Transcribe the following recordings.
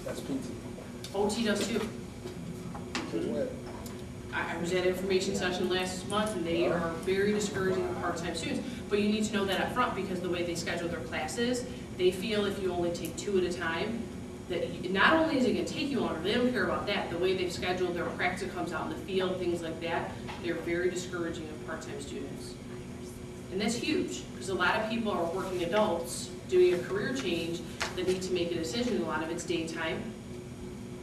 That's PT. OT does too. What? I was at information session last month, and they are very discouraging of part-time students. But you need to know that up front, because the way they schedule their classes, they feel if you only take 2 at a time, that not only is it going to take you longer, they don't care about that. The way they've scheduled their practice comes out in the field, things like that, they're very discouraging of part-time students. And that's huge, because a lot of people are working adults doing a career change that need to make a decision. A lot of it's daytime,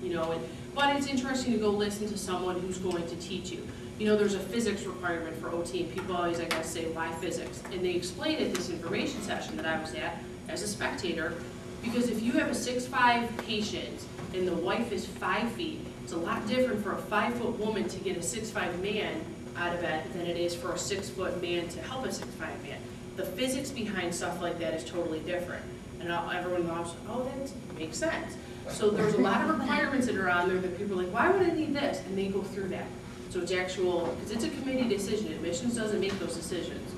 you know. But it's interesting to go listen to someone who's going to teach you. You know, there's a physics requirement for OT, and people always, I gotta say, why physics? And they explain at this information session that I was at as a spectator, because if you have a 6'5" patient and the wife is 5 feet, it's a lot different for a 5-foot woman to get a 6'5" man out of bed than it is for a 6-foot man to help a 6'5" man. The physics behind stuff like that is totally different. And everyone goes, oh, that makes sense. So there's a lot of requirements that are on there that people are like, why would I need this? And they go through that. So it's actual, because it's a committee decision. Admissions doesn't make those decisions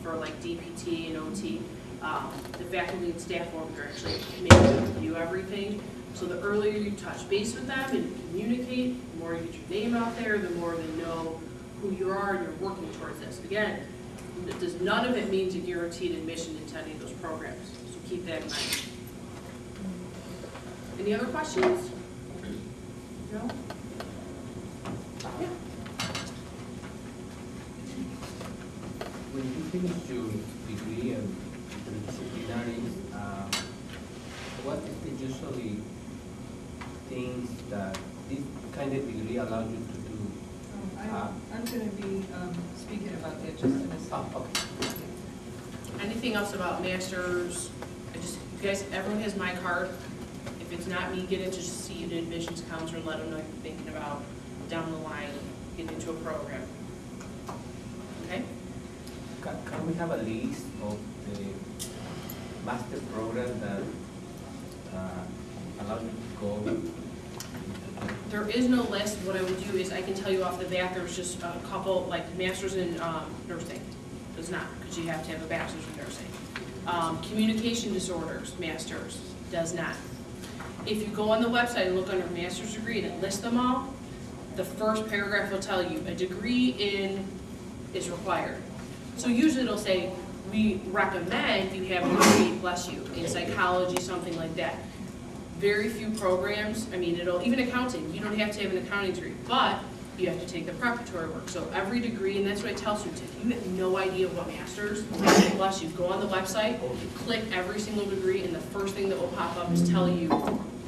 for like DPT and OT. The faculty and staff are actually committed to review everything. So the earlier you touch base with them and communicate, the more you get your name out there, the more they know who you are and you're working towards this. Again, none of it means a guaranteed admission into any of those programs. So keep that in mind. Any other questions? No? Yeah. When you finish your degree in interdisciplinary, what is the usually things that this kind of degree allows you to do? I'm going to be speaking about that just in a second. Okay. Anything else about masters? You guys, everyone has my card. If it's not me, get into just see an admissions counselor and let them know you're thinking about down the line getting into a program. Okay? Can we have a list of the master program that allows you to go? There is no list. What I would do is I can tell you off the bat there's just a couple, like masters in nursing. Does not, because you have to have a bachelor's in nursing. Communication disorders, masters, does not. If you go on the website and look under master's degree and it lists them all, the first paragraph will tell you a degree in is required. So usually it'll say, we recommend you have a degree, bless you, in psychology, something like that. Very few programs, I mean, even accounting, you don't have to have an accounting degree, but you have to take the preparatory work. So every degree, and that's what I tell students, if you have no idea what master's, bless you, go on the website, click every single degree, and the first thing that will pop up is tell you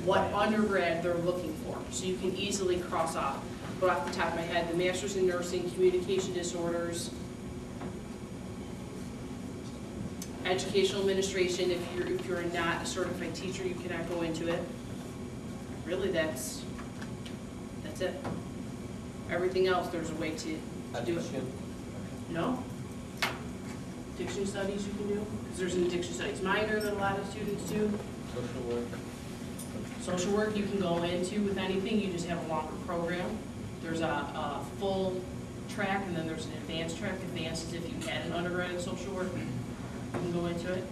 what undergrad they're looking for. So you can easily cross off. But off the top of my head, the master's in nursing, communication disorders, educational administration, if you're not a certified teacher, you cannot go into it. Really, that's it. Everything else, there's a way to do it. No. Addiction studies you can do, because there's an addiction studies minor that a lot of students do. Social work. Social work you can go into with anything, you just have a longer program. There's a full track, and then there's an advanced track. Advanced is if you had an undergrad in social work, you can go into it.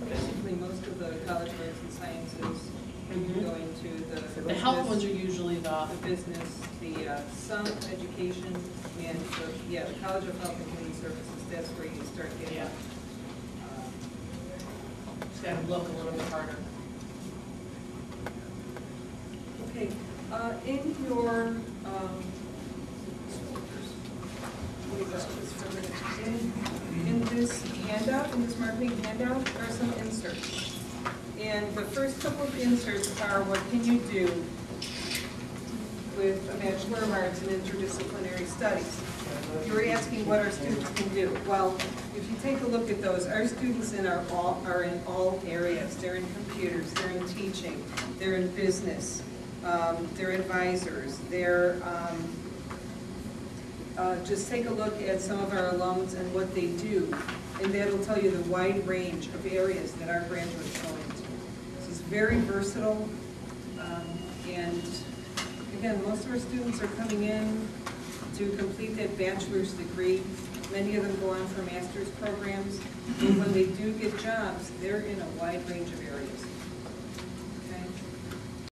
Basically, most of the college arts and sciences, you go into the health ones are usually the business, the some education, and the College of Health and Human Services. That's where you start getting. Yeah. Just got to look a little bit harder. Okay, in your in this handout, in this marketing handout, there are some inserts. And the first couple of inserts are what can you do with a Bachelor of Arts in Interdisciplinary Studies. You're asking what our students can do. Well, if you take a look at those, our students are in all areas. They're in computers, they're in teaching, they're in business, they're advisors, they're just take a look at some of our alums and what they do, and that'll tell you the wide range of areas that our graduates go into. So it's very versatile, and again, most of our students are coming in to complete that bachelor's degree. Many of them go on for master's programs, and when they do get jobs, they're in a wide range of areas.